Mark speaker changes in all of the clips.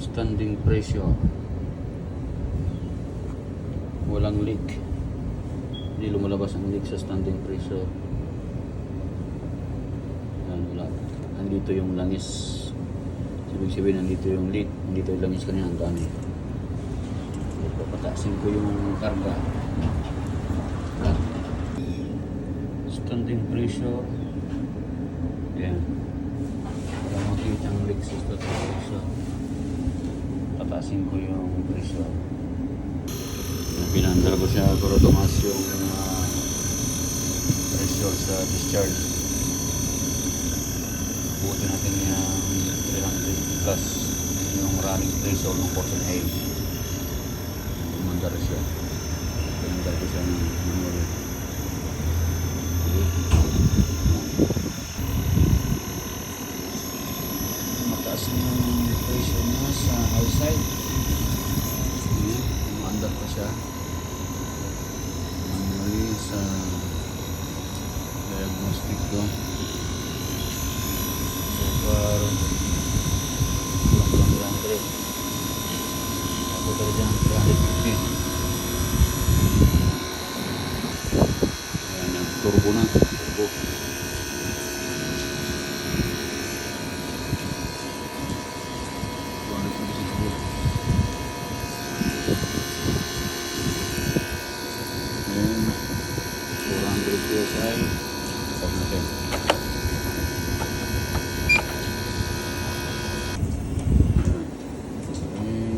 Speaker 1: Standing pressure. Walang leak. Hindi lumalabas ang leak sa standing pressure. Yan, wala. Nandito yung langis. Ibig sabihin, nandito yung leak. Nandito yung langis kanina. Ang dami. Papataasin ko yung karga. Standing pressure. Yan. Para makita ang leak sa standing pressure. Pataasin ko yung pressure. Pinandar ko siya para tumaas yung pressure sa discharge. Buti natin yung 300 plus yung running pressure ng portion A. Pinandar siya. Pinandar ko siya ng manual. Mataas yung pressure niya sa outside. Pinandar ko siya. Sa diagnostic ko so far kulang 300 ako talaga 350 ayan yung turbo na turbo PSI stop natin.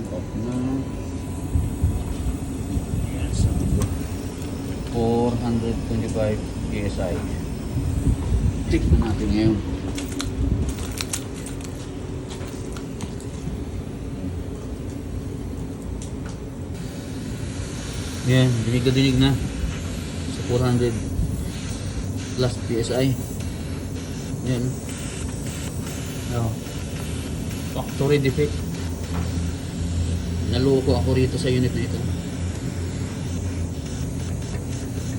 Speaker 1: Off na. Yan, so 425 PSI. Tick na natin ngayon. Yan, dinig na dinig na sa 400 plus PSI. Yan. No. Factory defect. Naloko ako rito sa unit na ito.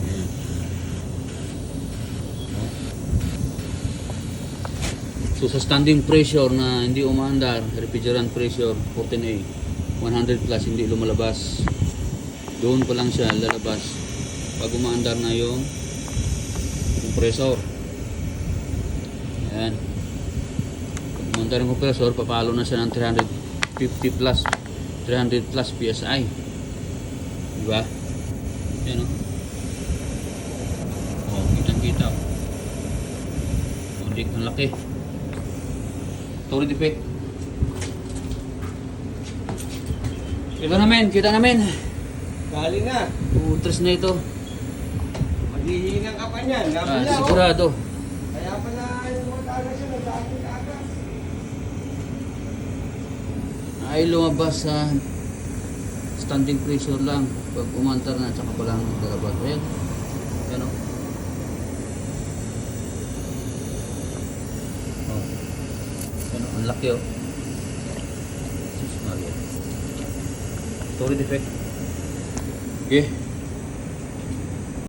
Speaker 1: Yan. No. So sa standing pressure na hindi umaandar, refrigerant pressure 14A 100 plus hindi lumalabas. Doon pa lang siya lalabas pag umaandar na yung compressor. Ayan. Pag umaandar yung compressor, papalo na siya ng 350 plus 300 plus PSI. Diba? Ayan o. Oh, kitang-kita. Ulit ng laki. Factory defect. Ito namin, kita namin.
Speaker 2: Galing na.
Speaker 1: 2-3 na ito.
Speaker 2: Maghihingan ka pa niyan. Gabi na,
Speaker 1: sigurado.
Speaker 2: Kaya pala yung mga taga siya, nag-aapit agad.
Speaker 1: Ay lumabas sa standing pressure lang. Pag umantar na, tsaka pa lang lalabas. Ayan. Ayan o. Oh. Ayan o. Ang laki o. Sus Maria. Story defect. Okay.